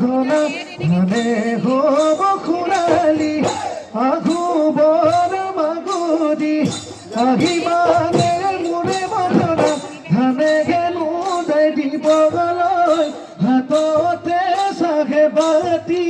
গগনা ধানে হব খুৰালি আঘু বৰ মাগুৰি আহিবানে মোৰে বতৰা ধানে গেলো দাই দিব গলৈ হাততে চাগে বাতি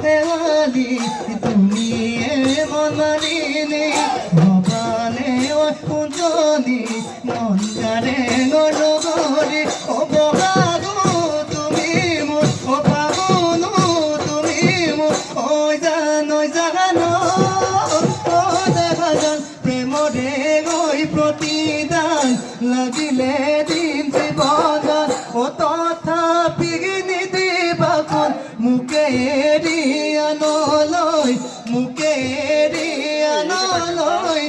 দেৱালী তুমিয়ে মনালিনি ভৱানে কুঞ্জনি মন গাৰে নগৰি অবহাগো তুমি মোৰ অভাগনো তুমি মোৰ জান প্ৰেমৰে গৈ প্ৰতিদান লাগিলে দিম জীৱন তথাপি নিদিবা কোন মুকে এৰি আনলৈ মুকে এৰি আনলৈ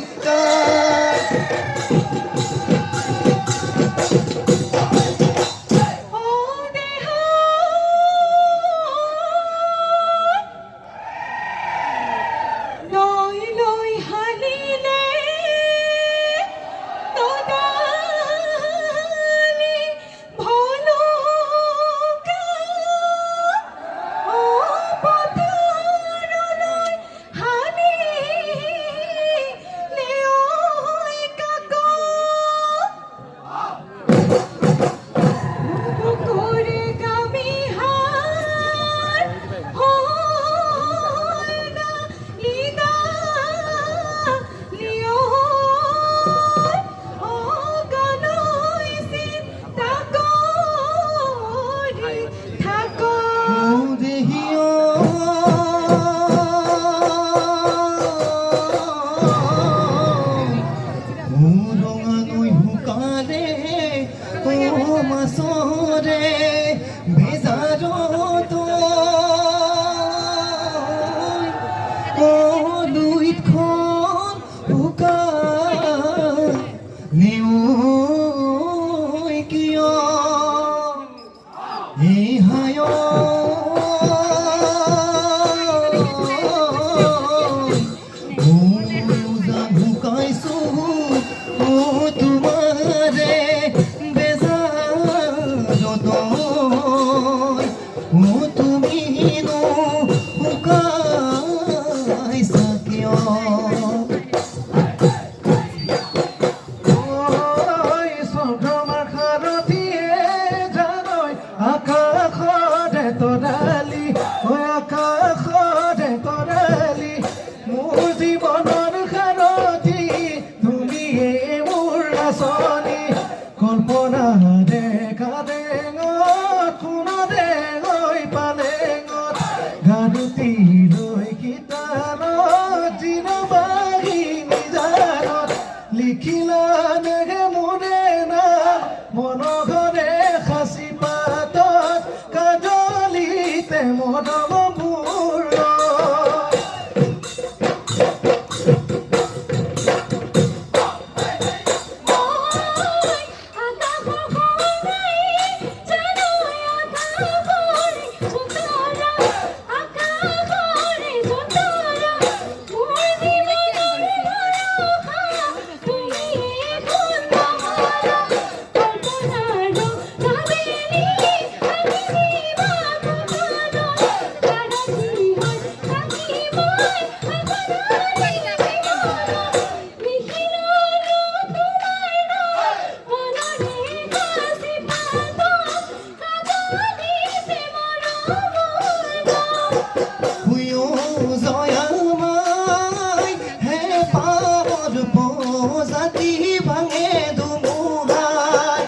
ভাঙে ধুমুহাই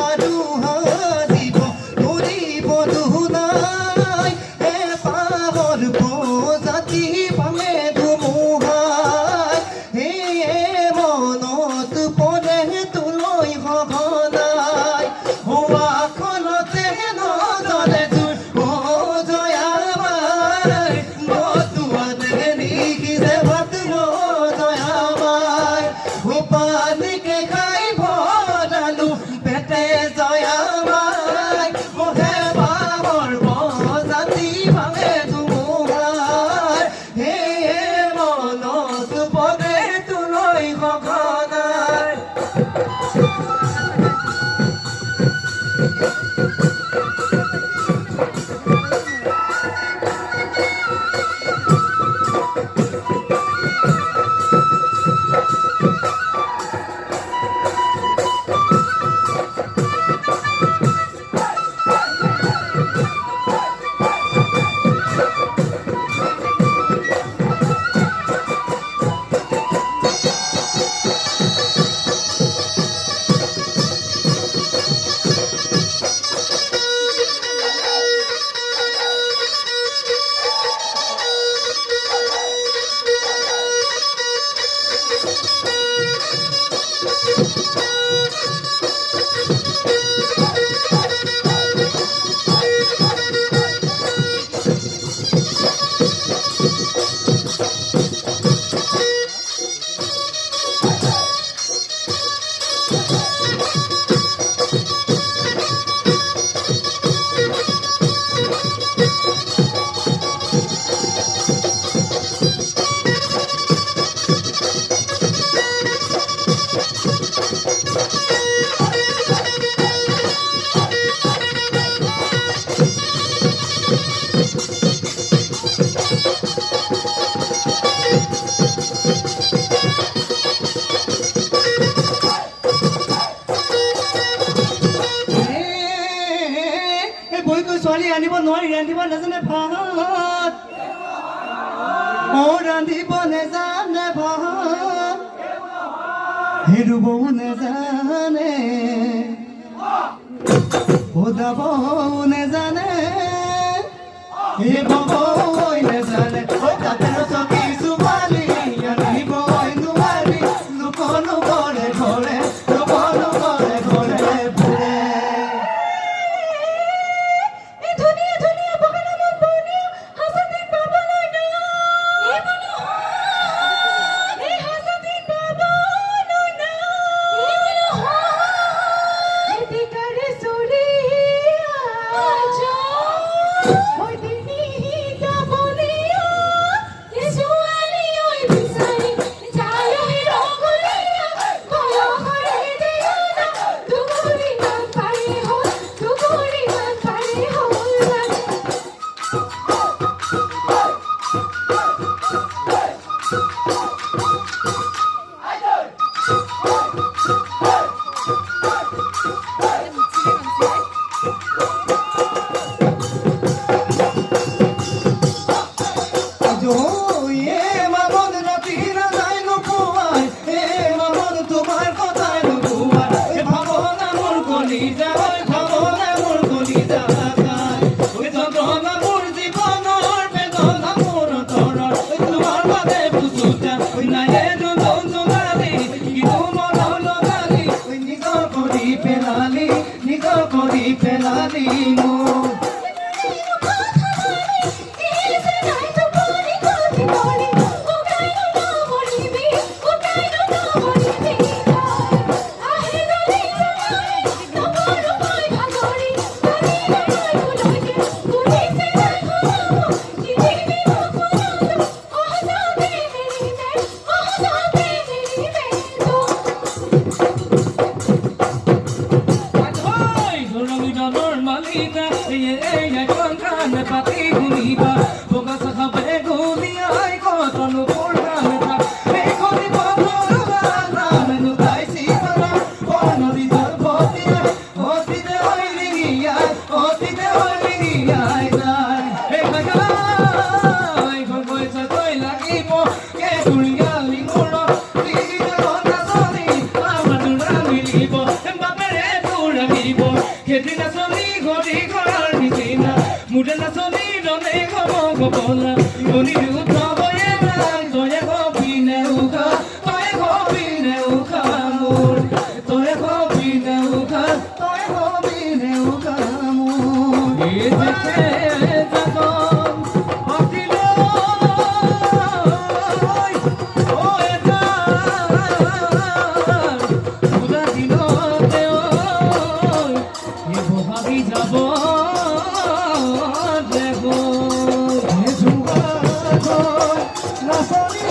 আৰু হাজিব ধৰিব দুনাই পাহৰ প্ৰজাতি ভাঙে ধুমুহাই সেয়ে মনত পৰে তোলৈ সঘনাই হোৱাখনতে নজলে জোৰ জয়া মাই বতুৱাতে লিখিছে ভাত জয়া মাই পানীকে খাই ভৰালো পেটে জয়া মাই হে পাহৰ প্ৰজাতি ভাঙে ধুমুহাই সেয়ে মনত পৰে তোলৈ সঘনাই বৈকৈ ছোৱালী আনিব নোৱাৰি ৰান্ধিব নাজানে ভাত ৰান্ধিব নেজানে ভাত হেৰুবও নেজানে সদাবও নেজানে ববই নেজানে তাতে চকী ছোৱালী আনিবই নোৱাৰি লোকনো ঘৰে ঘৰে লোকনো ঘৰে ঘৰে ফুৰে খেতি নাচনি ঘড়ী ঘৰৰ নিচিনা মোৰে নাচনি ৰনে ঘৰ গবলা ধনী উৎসৱ তয়ে গপিনে উখা তয়ে গপিনে উখা মোৰ তয়ে গপিনে উখা তয়ে গপিনে উখা মোৰ এই দেখে জাগন অখিল ঐ এটা সুদা দিনতে ঐ এই বহাগি যাব দেব হে জুৱা নাচনি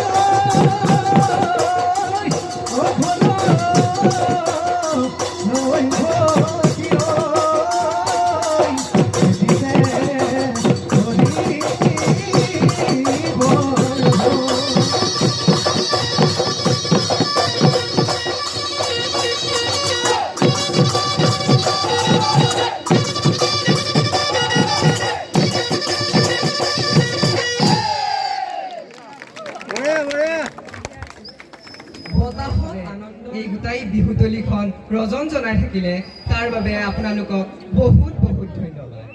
এই গোটাই বিহুতলীখন ৰজন জনাই থাকিলে তাৰ বাবে আপোনালোকক বহুত বহুত ধন্যবাদ।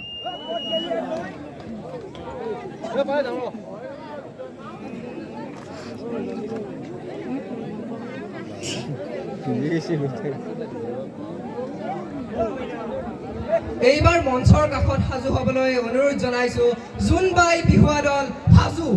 এইবাৰ মঞ্চৰ কাষত সাজু হ'বলৈ অনুৰোধ জনাইছো জোনবাই বিহুৱা দল সাজু।